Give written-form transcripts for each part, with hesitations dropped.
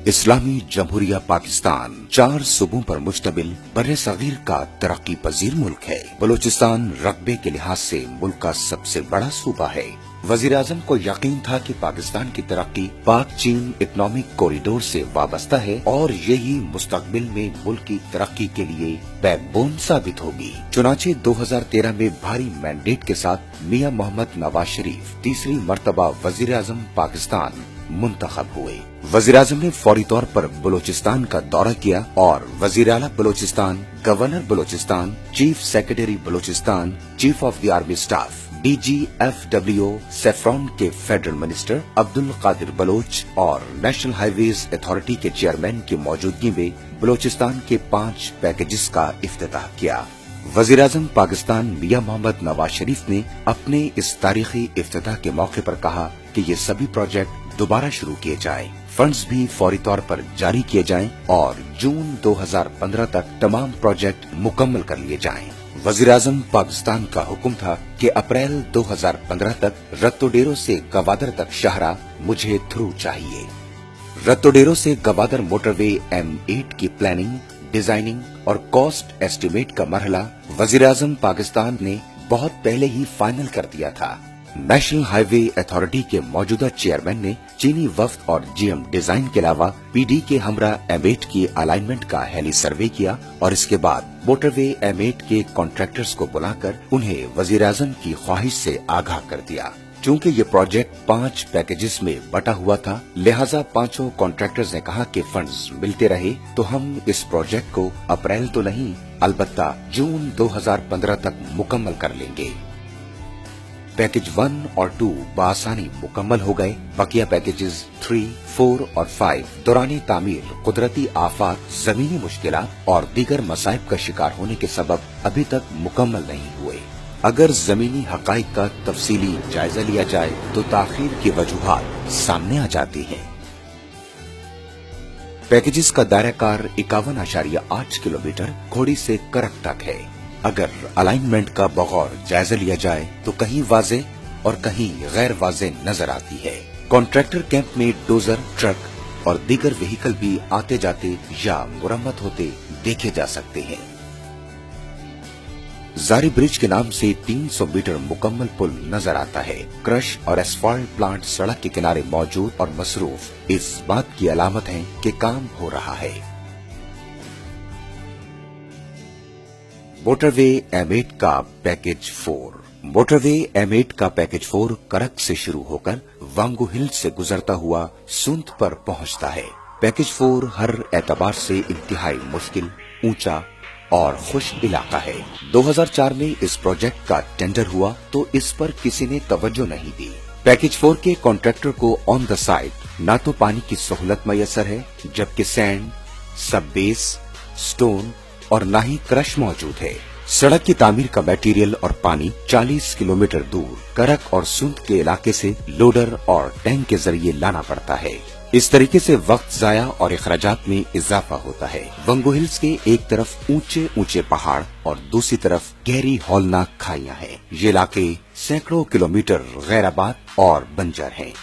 इस्लामी जमहूरिया पाकिस्तान 4 सूबों पर मुश्तमिल बर्रे सगीर का तरक्की पजीर मुल्क है। बलूचिस्तान रकबे के लिहाज से मुल्क का सबसे बड़ा सूबा है। वजीर आजम को यकीन था कि पाकिस्तान की तरक्की पाक चीन इकोनॉमिक कॉरिडोर से वाबस्ता है और यही मुस्तकबिल में मुल्क की तरक्की के लिए बैकबोन साबित होगी। चुनाचे 2013 में भारी मैंडेट के साथ मियां मोहम्मद नवाज शरीफ तीसरी मर्तबा वजीर आजम पाकिस्तान मुंतखब हुए। वजीर आजम ने फौरी तौर पर बलूचिस्तान का दौरा किया और वजीर आला Balochistan, governor Balochistan, chief secretary Balochistan, chief of the army staff, DGFWO सेफ्रॉन के फेडरल मिनिस्टर अब्दुल कादिर बलोच और नेशनल हाईवेज अथॉरिटी के चेयरमैन की मौजूदगी में बलूचिस्तान के 5 पैकेजेस का इफ्तिताह किया। वजीर आजम पाकिस्तान मियां मोहम्मद नवाज शरीफ ने अपने इस तारीखी इफ्तिताह के मौके पर कहा कि ये सभी प्रोजेक्ट दोबारा शुरू किए जाएं, फंड्स भी फौरी तौर पर जारी किए जाएं और जून 2015 तक तमाम प्रोजेक्ट मुकम्मल कर लिए जाएं। वजीर आजम पाकिस्तान का हुक्म था कि अप्रैल 2015 तक रत्तोडेरो से गवादर तक शाहरा मुझे थ्रू चाहिए। रत्तोडेरो से गवादर मोटरवे M8 की प्लानिंग, डिजाइनिंग और कॉस्ट एस्टिमेट का मरहला वजीर आजम पाकिस्तान ने बहुत पहले ही फाइनल कर दिया था। नेशनल हाईवे अथॉरिटी के मौजूदा चेयरमैन ने चीनी वफ्द और GM डिजाइन के अलावा PD के हमरा M8 की अलाइनमेंट का हेली सर्वे किया और इसके बाद मोटरवे M8 के कॉन्ट्रैक्टर्स को बुलाकर उन्हें वजीर आजम की ख्वाहिश से आगाह कर दिया। चूंकि ये प्रोजेक्ट 5 पैकेजेस में बटा हुआ था, लिहाजा 5 कॉन्ट्रैक्टर्स ने कहा कि फंड्स मिलते रहे तो हम इस प्रोजेक्ट को अप्रैल तो नहीं, अलबत्ता जून 2015 तक मुकम्मल कर लेंगे। पैकेज 1 और 2 बआसानी मुकम्मल हो गए। बकिया पैकेजेस 3, 4 और 5 दौरान तामीर कुदरती आफात, जमीनी मुश्किलात और दीगर मसाइब का शिकार होने के सबब अभी तक मुकम्मल नहीं हुए। अगर जमीनी हकाइक का तफसीली जायजा लिया जाए तो ताखीर की वजूहात सामने आ जाती हैं। पैकेजेस का दायराकार 51.8 किलोमीटर घोड़ी से करक तक है। अगर अलाइनमेंट का बगौर जायजा लिया जाए तो कहीं वाजे और कहीं गैर वाजे नजर आती है। कॉन्ट्रैक्टर कैंप में डोजर, ट्रक और दीगर व्हीकल भी आते जाते या मुरम्मत होते देखे जा सकते हैं। जारी ब्रिज के नाम से 300 मीटर मुकम्मल पुल नजर आता है। क्रश और एसफाल्ट प्लांट सड़क के किनारे मौजूद और मसरूफ इस बात की अलामत है कि काम हो रहा है। मोटरवे M8 का पैकेज 4। मोटरवे M8 का पैकेज 4 करक से शुरू होकर वांगू हिल से गुजरता हुआ सुंत पर पहुंचता है। पैकेज 4 हर एतबार से इंतहाई मुश्किल, ऊंचा और खुश इलाका है। 2004 में इस प्रोजेक्ट का टेंडर हुआ तो इस पर किसी ने तवज्जो नहीं दी। पैकेज 4 के कॉन्ट्रैक्टर को ऑन द साइट न तो पानी की सहूलत मैसर है, जबकि सैंड, सब बेस, स्टोन और न ही क्रश मौजूद है। सड़क की तामीर का मटेरियल और पानी 40 किलोमीटर दूर करक और सुंद के इलाके से लोडर और टैंक के जरिए लाना पड़ता है। इस तरीके से वक्त जाया और अखराजात में इजाफा होता है। वंगो हिल्स के एक तरफ ऊंचे ऊंचे पहाड़ और दूसरी तरफ गहरी हौलनाक खाइयां हैं। ये इलाके सैकड़ों किलोमीटर गैराबाद और बंजर हैं।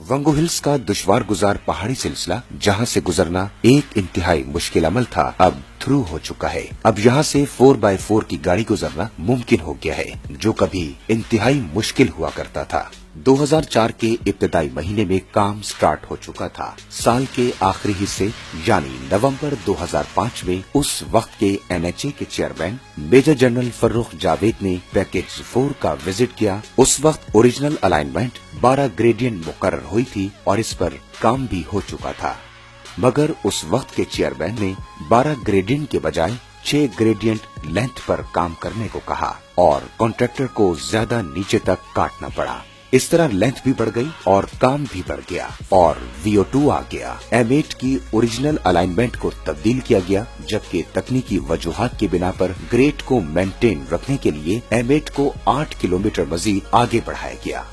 वंगो हिल्स का दुश्वार गुजार पहाड़ी सिलसिला जहां से गुजरना एक इंतहाई मुश्किल अमल था, अब थ्रू हो चुका है। अब यहां से 4x4 की गाड़ी गुजरना मुमकिन हो गया है, जो कभी इंतहाई मुश्किल हुआ करता था। 2004 के इब्तिदाई महीने में काम स्टार्ट हो चुका था। साल के आखिरी हिस्से यानी नवंबर 2005 में उस वक्त के NHA के chairman major general Farrukh Javed ने पैकेज 4 का विजिट किया। उस वक्त ओरिजिनल अलाइनमेंट 12 ग्रेडियंट मुकर्रर हुई थी और इस पर काम भी हो चुका था, मगर उस वक्त के चेयरमैन ने 12 ग्रेडियंट के बजाय 6 ग्रेडियंट लेंथ पर काम करने को कहा और कॉन्ट्रैक्टर को ज्यादा नीचे तक काटना पड़ा। इस तरह लेंथ भी बढ़ गई और काम भी बढ़ गया और VO2 आ गया। M8 की ओरिजिनल अलाइनमेंट को तब्दील किया गया, जबकि तकनीकी वजूहात की बिना पर ग्रेड को मेंटेन रखने के लिए M8 को 8 किलोमीटर मजीद आगे बढ़ाया गया।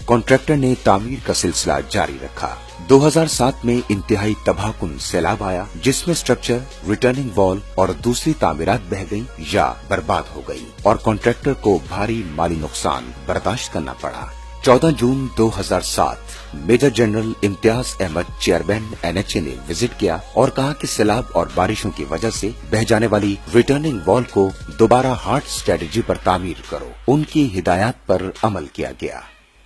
कॉन्ट्रैक्टर ने तामीर का सिलसिला जारी रखा। 2007 में इंतहाई तबाहकुन सैलाब आया, जिसमें स्ट्रक्चर, रिटर्निंग वॉल और दूसरी तामीरात बह गई या बर्बाद हो गई और कॉन्ट्रैक्टर को भारी माली नुकसान बर्दाश्त करना पड़ा। 14 जून 2007 major general Imtiaz Ahmed chairman NHA ने विजिट किया और कहा कि सैलाब और बारिशों की वजह से बह जाने वाली रिटर्निंग वॉल को दोबारा हार्ड स्ट्रेटजी पर तामीर करो। उनकी हिदायत पर अमल किया गया।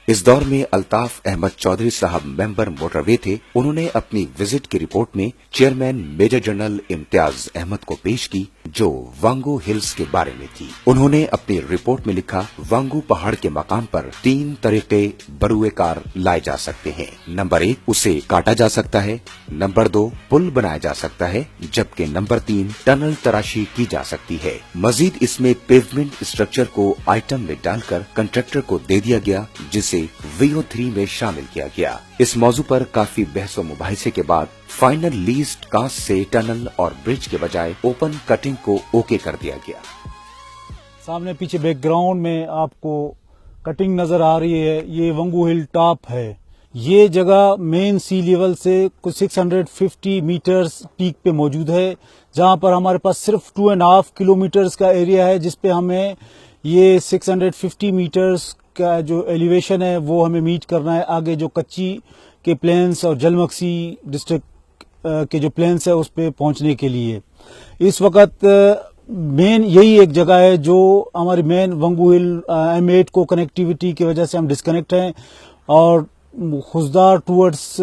इस दौर में अल्ताफ अहमद चौधरी साहब मेंबर मोटरवे थे। उन्होंने अपनी विजिट की रिपोर्ट में chairman major general Imtiaz Ahmed को पेश की, जो वांगू हिल्स के बारे में थी। उन्होंने अपनी रिपोर्ट में लिखा, वांगू पहाड़ के मकाम पर 3 तरीके बरूए कार लाए जा सकते हैं। नंबर 1, उसे काटा जा सकता है। नंबर 2, पुल बनाया जा सकता है, जबकि नंबर 3, टनल तराशी की जा सकती है। मजीद इसमें पेवमेंट स्ट्रक्चर को आइटम में डालकर कंट्रैक्टर को दे दिया गया, जिसे VO3 में शामिल किया गया। इस मौजू पर काफी बहस व मुबाहिसे के बाद फाइनल लीज्ड कास्ट से टनल और ब्रिज के बजाय ओपन कटिंग को ओके कर दिया गया। सामने पीछे बैकग्राउंड में आपको कटिंग नजर आ रही है, ये वांगू हिल टॉप है। ये जगह मेन सी लेवल से कुछ 650 मीटर्स पीक पे मौजूद है, जहां पर हमारे पास सिर्फ 2.5 किलोमीटर्स का एरिया है, जिसपे हमें ये 650 मीटर्स का जो एलिवेशन है वो हमें मीट करना है। आगे जो कच्ची के प्लेन्स और जलमक्सी डिस्ट्रिक्ट के जो प्लेन्स है उस पे पहुंचने के लिए इस वक्त मेन यही एक जगह है जो हमारी मेन वांगू हिल M8 को कनेक्टिविटी की वजह से हम डिस्कनेक्ट हैं, और खुजदार टूवर्ड्स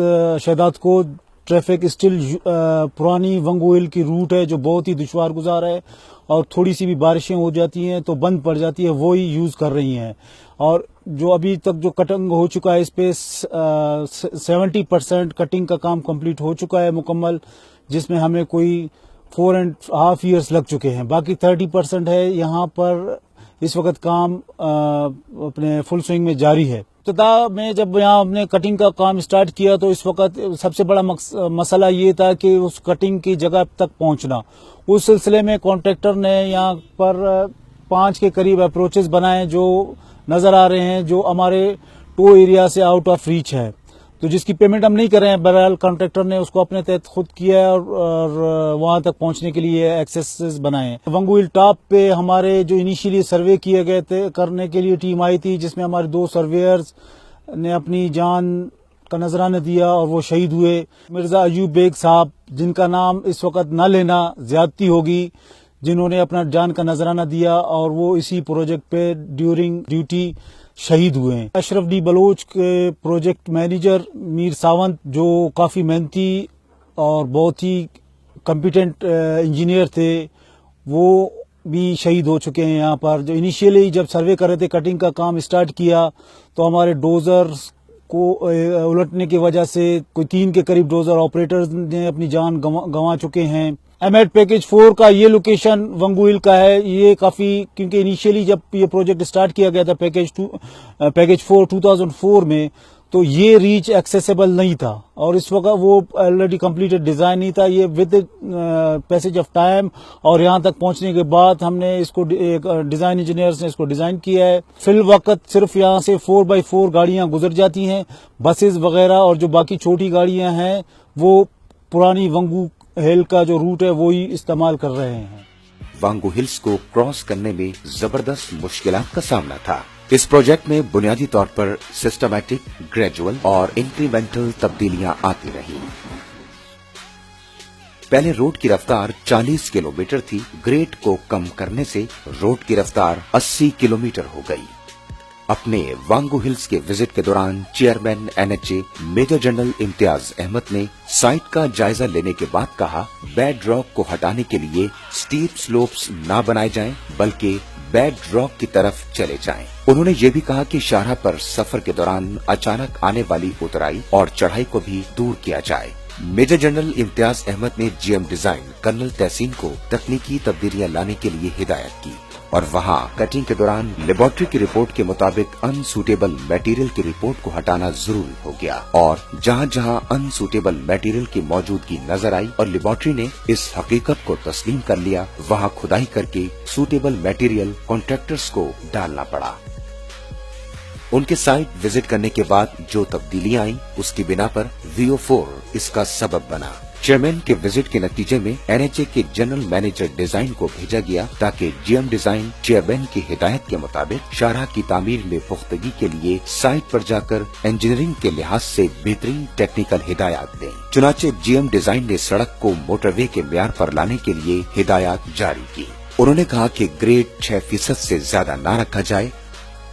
शहदाद को ट्रैफिक स्टिल पुरानी वांगू हिल की रूट है जो बहुत ही दुश्वार गुजार है, और थोड़ी सी भी बारिशें हो जाती हैं तो बंद पड़ जाती है, वो ही यूज कर रही हैं। और जो अभी तक जो कटिंग हो चुका है इस पे 70% कटिंग का काम कंप्लीट हो चुका है मुकम्मल, जिसमें हमें कोई 4.5 years लग चुके हैं। बाकी 30% है, यहाँ पर इस वक्त काम अपने फुल स्विंग में जारी है। इब्तिदा में जब यहाँ हमने कटिंग का काम स्टार्ट किया तो इस वक्त सबसे बड़ा मसला ये था कि उस कटिंग की जगह तक पहुंचना। उस सिलसिले में कॉन्ट्रैक्टर ने यहाँ पर 5 के करीब अप्रोचेस बनाए जो नजर आ रहे हैं, जो हमारे टो एरिया से आउट ऑफ रीच है, तो जिसकी पेमेंट हम नहीं कर रहे हैं। बहरहाल कॉन्ट्रैक्टर ने उसको अपने तहत खुद किया है और वहां तक पहुंचने के लिए एक्सेस बनाए हैं। वांगू हिल टॉप पे हमारे जो इनिशियली सर्वे किए गए थे करने के लिए टीम आई थी, जिसमें हमारे 2 सर्वेयर्स ने अपनी जान का नजराना दिया और वो शहीद हुए। मिर्जा अयूब बेग साहब, जिनका नाम इस वक्त न लेना ज्यादती होगी, जिन्होंने अपना जान का नजराना दिया और वो इसी प्रोजेक्ट पे ड्यूरिंग ड्यूटी शहीद हुए हैं। अशरफ डी बलोच के प्रोजेक्ट मैनेजर मीर सावंत, जो काफी मेहनती और बहुत ही कॉम्पिटेंट इंजीनियर थे, वो भी शहीद हो चुके हैं। यहाँ पर जो इनिशियली जब सर्वे कर रहे थे, कटिंग का काम स्टार्ट किया, तो हमारे डोजर को उलटने की वजह से कोई 3 के करीब डोजर ऑपरेटर्स ने अपनी जान गंवा चुके हैं। M8 पैकेज 4 का ये लोकेशन वांगू हिल का है। ये काफी, क्योंकि इनिशियली जब ये प्रोजेक्ट स्टार्ट किया गया था पैकेज 4 2004 में, तो ये रीच एक्सेसिबल नहीं था, और इस वक्त वो ऑलरेडी कंप्लीटेड डिजाइन नहीं था। ये विद पैसेज ऑफ टाइम और यहाँ तक पहुंचने के बाद हमने इसको डिजाइन इंजीनियर्स ने इसको डिजाइन किया है। फिल वक्त सिर्फ यहाँ से 4x4 गाड़ियां गुजर जाती हैं, बसेस वगैरह, और जो बाकी छोटी गाड़ियां हैं वो पुरानी वांगू हिल का जो रूट है वो ही इस्तेमाल कर रहे हैं। वांगू हिल्स को क्रॉस करने में जबरदस्त मुश्किलात का सामना था। इस प्रोजेक्ट में बुनियादी तौर पर सिस्टमैटिक, ग्रेजुअल और इंक्रीमेंटल तब्दीलियां आती रही। पहले रोड की रफ्तार 40 किलोमीटर थी। ग्रेड को कम करने से रोड की रफ्तार 80 किलोमीटर हो गई। अपने वांगू हिल्स के विजिट के दौरान chairman NHA major general Imtiaz Ahmed ने साइट का जायजा लेने के बाद कहा, बैड रॉक को हटाने के लिए स्टीप स्लोप्स ना बनाए जाएं, बल्कि बैड रॉक की तरफ चले जाएं। उन्होंने ये भी कहा कि शाहराह पर सफर के दौरान अचानक आने वाली उतराई और चढ़ाई को भी दूर किया जाए। मेजर जनरल इम्तियाज अहमद ने GM डिजाइन कर्नल तहसीन को तकनीकी तब्दीलियां लाने के लिए हिदायत की, और वहां कटिंग के दौरान लेबोरेटरी की रिपोर्ट के मुताबिक अनसूटेबल मटेरियल की रिपोर्ट को हटाना जरूरी हो गया। और जहां जहां अनसूटेबल मटेरियल की मौजूदगी नजर आई और लेबोरेटरी ने इस हकीकत को तस्लीम कर लिया, वहां खुदाई करके सूटेबल मटेरियल कॉन्ट्रैक्टर्स को डालना पड़ा। उनके साइट विजिट करने के बाद जो तब्दीलियां आई, उसकी बिना पर VO4 इसका सबब बना। चेयरमैन के विजिट के नतीजे में NHA के जनरल मैनेजर डिजाइन को भेजा गया ताकि GM डिजाइन चेयरमैन की हिदायत के मुताबिक शाहराह की तामीर में पुख्तगी के लिए साइट पर जाकर इंजीनियरिंग के लिहाज से बेहतरीन टेक्निकल हिदायत दें। चुनाचे GM डिजाइन ने सड़क को मोटरवे के म्यार पर लाने के लिए हिदायत जारी की। उन्होंने कहा कि ग्रेड 6% से ज्यादा न रखा जाए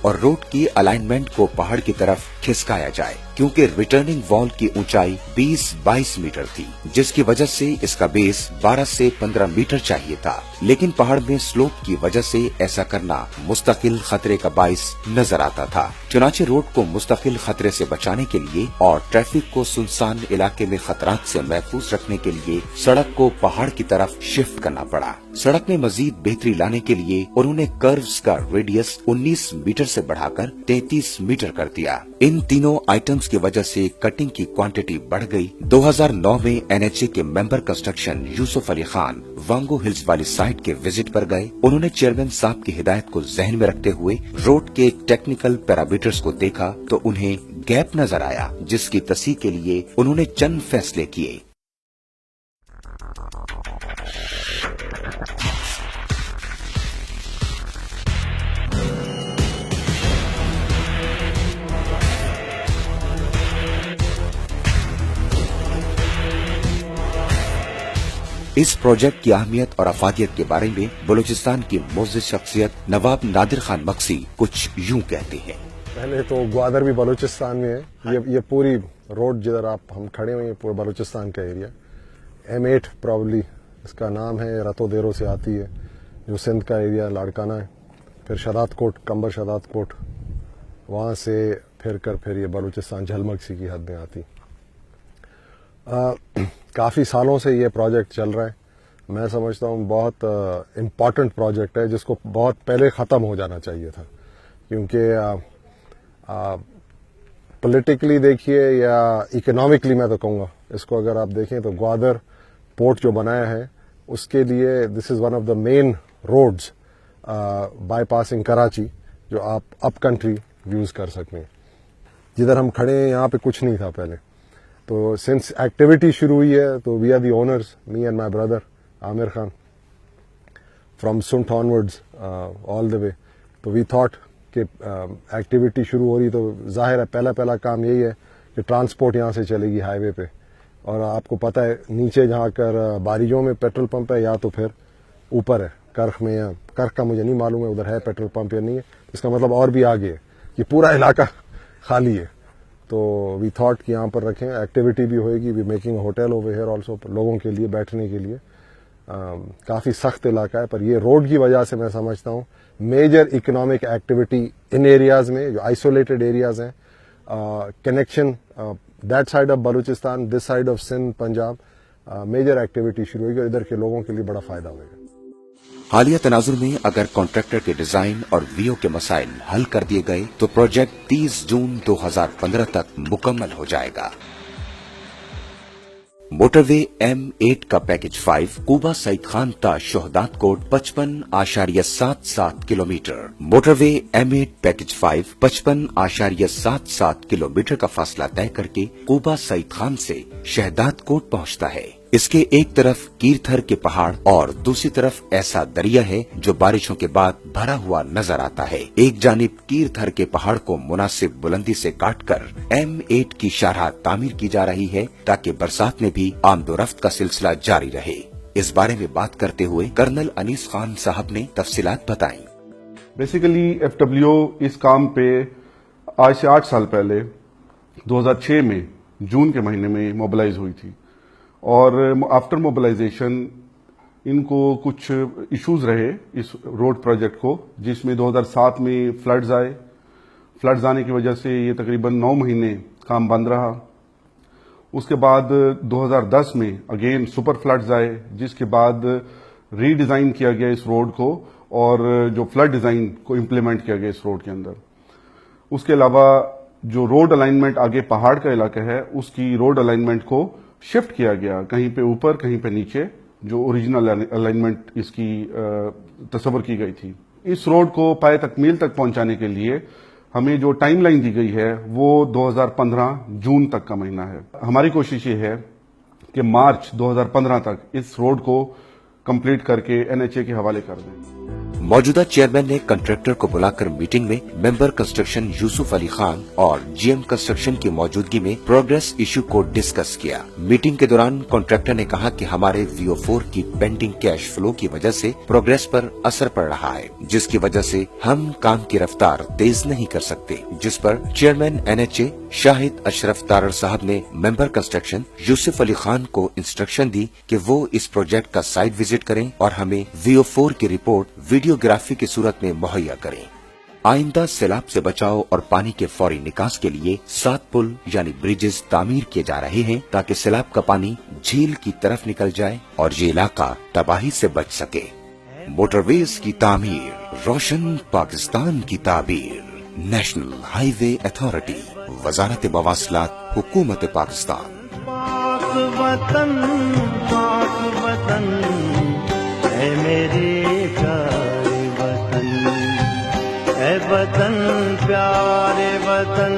और रोड की अलाइनमेंट को पहाड़ की तरफ खिसकाया जाए, क्योंकि रिटर्निंग वॉल की ऊंचाई 20-22 मीटर थी, जिसकी वजह से इसका बेस 12 से 15 मीटर चाहिए था। लेकिन पहाड़ में स्लोप की वजह से ऐसा करना मुस्तकिल खतरे का बाइस नजर आता था। चुनाचे रोड को मुस्तकिल खतरे से बचाने के लिए और ट्रैफिक को सुनसान इलाके में खतरात से महफूज रखने के लिए सड़क को पहाड़ की तरफ शिफ्ट करना पड़ा। सड़क में मजीद बेहतरी लाने के लिए उन्होंने कर्व्स का रेडियस 19 मीटर से बढ़ाकर 33 मीटर कर दिया। इन तीनों आइटम्स की वजह से कटिंग की क्वांटिटी बढ़ गई। 2009 में NHA के मेंबर कंस्ट्रक्शन यूसुफ अली खान वांगो हिल्स वाली साइट के विजिट पर गए। उन्होंने चेयरमैन साहब की हिदायत को जहन में रखते हुए रोड के टेक्निकल पैरामीटर्स को देखा तो उन्हें गैप नजर आया, जिसकी तस्हीह के लिए उन्होंने चंद फैसले किए। इस प्रोजेक्ट की अहमियत और अफादियत के बारे में बलूचिस्तान की मोअज़्ज़िज़ शख्सियत नवाब नादिर खान मक्सी कुछ यूं कहते हैं। पहले तो ग्वादर भी बलूचिस्तान में है। ये पूरी रोड जिधर हम खड़े हुए हैं पूरा बलूचिस्तान का एरिया। M8 प्रॉब्ली इसका नाम है, रतो देरो से आती है, जो सिंध का एरिया लाड़काना है। फिर शदात कोट, कंबर शदात कोट, वहाँ से फिर ये बलूचिस्तान झलमक्सी की हद में आती। काफ़ी सालों से ये प्रोजेक्ट चल रहा है। मैं समझता हूँ बहुत इम्पॉर्टेंट प्रोजेक्ट है, जिसको बहुत पहले ख़त्म हो जाना चाहिए था, क्योंकि पॉलिटिकली देखिए या इकोनॉमिकली मैं तो कहूँगा, इसको अगर आप देखें तो ग्वादर पोर्ट जो बनाया है उसके लिए this is one of the main roads bypassing Karachi, जो आप अप कंट्री यूज़ कर सकते हैं। जिधर हम खड़े हैं यहाँ पे कुछ नहीं था पहले। तो सिंस एक्टिविटी शुरू हुई है तो we are the owners, me and my brother Aamir Khan, from सुंठ ऑनवर्ड्स ऑल द वे। तो वी थॉट कि एक्टिविटी शुरू हो रही तो जाहिर है पहला काम यही है कि ट्रांसपोर्ट यहाँ से चलेगी हाईवे पे। और आपको पता है नीचे जहाँ कर बारियों में पेट्रोल पंप है या तो फिर ऊपर है करख में, या करख का मुझे नहीं मालूम है उधर है पेट्रोल पंप या नहीं है, इसका मतलब और भी आगे है, ये पूरा इलाका खाली है। तो वी थॉट कि यहाँ पर रखें, एक्टिविटी भी होएगी, we making hotel over here also लोगों के लिए बैठने के लिए। काफ़ी सख्त इलाका है, पर ये रोड की वजह से मैं समझता हूँ मेजर इकोनॉमिक एक्टिविटी इन एरियाज में, जो आइसोलेटेड एरियाज हैं, connection that side of Balochistan, this side of Sindh, Punjab, major activity शुरू होगी और इधर के लोगों के लिए बड़ा फायदा होगा। हालिया तनाजुर में अगर कॉन्ट्रैक्टर के डिजाइन और वीओ के मसाइल हल कर दिए गए तो प्रोजेक्ट 30 जून 2015 तक मुकम्मल हो जाएगा। मोटरवे M8 का पैकेज 5 कूबा सईद खान ता Shahdadkot 55.77 kilometre. Motorway M8 package 5 55.77 kilometre का फासला तय करके कूबा सईद खान से शहदात कोट पहुंचता है। इसके एक तरफ कीरथर के पहाड़ और दूसरी तरफ ऐसा दरिया है जो बारिशों के बाद भरा हुआ नजर आता है। एक जानिब कीरथर के पहाड़ को मुनासिब बुलंदी से काटकर M8 की शाहराह तामीर की जा रही है ताकि बरसात में भी आमदोरफ्त का सिलसिला जारी रहे। इस बारे में बात करते हुए कर्नल अनीस खान साहब ने तफसीलात बताई। बेसिकली FWO इस काम पे आज से 8 साल पहले 2006 में जून के महीने में मोबिलाइज हुई थी और आफ्टर मोबिलाइजेशन इनको कुछ इश्यूज रहे इस रोड प्रोजेक्ट को, जिसमें 2007 में फ्लड्स आए। फ्लड्स आने की वजह से ये तकरीबन 9 महीने काम बंद रहा। उसके बाद 2010 में अगेन सुपर फ्लड्स आए, जिसके बाद रीडिजाइन किया गया इस रोड को और जो फ्लड डिजाइन को इम्प्लीमेंट किया गया इस रोड के अंदर। उसके अलावा जो रोड अलाइनमेंट आगे पहाड़ का इलाका है उसकी रोड अलाइनमेंट को शिफ्ट किया गया, कहीं पे ऊपर कहीं पे नीचे, जो ओरिजिनल अलाइनमेंट इसकी तस्वर की गई थी। इस रोड को पाए तकमील तक पहुंचाने के लिए हमें जो टाइमलाइन दी गई है वो 2015 जून तक का महीना है। हमारी कोशिश ये है کہ مارچ 2015 تک اس روڈ کو کمپلیٹ کر کے NHA کے حوالے کر دیں۔ मौजूदा चेयरमैन ने कंट्रैक्टर को बुलाकर मीटिंग में मेंबर कंस्ट्रक्शन यूसुफ अली खान और GM कंस्ट्रक्शन की मौजूदगी में प्रोग्रेस इशू को डिस्कस किया। मीटिंग के दौरान कॉन्ट्रैक्टर ने कहा कि हमारे VO4 की पेंडिंग कैश फ्लो की वजह से प्रोग्रेस पर असर पड़ रहा है, जिसकी वजह से हम काम की रफ्तार तेज नहीं कर सकते, जिस पर चेयरमैन NHA शाहिद अशरफ तारड़ साहब ने मेंबर कंस्ट्रक्शन यूसुफ अली खान को इंस्ट्रक्शन दी कि वो इस प्रोजेक्ट का साइट विजिट करें और हमें VO4 की रिपोर्ट वीडियोग्राफी की सूरत में मुहैया करें। आइंदा सैलाब से बचाव और पानी के फौरी निकास के लिए 7 पुल यानी ब्रिजेस तामीर किए जा रहे हैं ताकि सैलाब का पानी झील की तरफ निकल जाए और ये इलाका तबाही से बच सके। मोटरवेज की तामीर, रोशन पाकिस्तान की ताबीर। नेशनल हाईवे अथॉरिटी, वजारत मवासलात, हुकूमत पाकिस्तान। पाक वतन है मेरे प्यारे वतन, है वतन प्यारे वतन।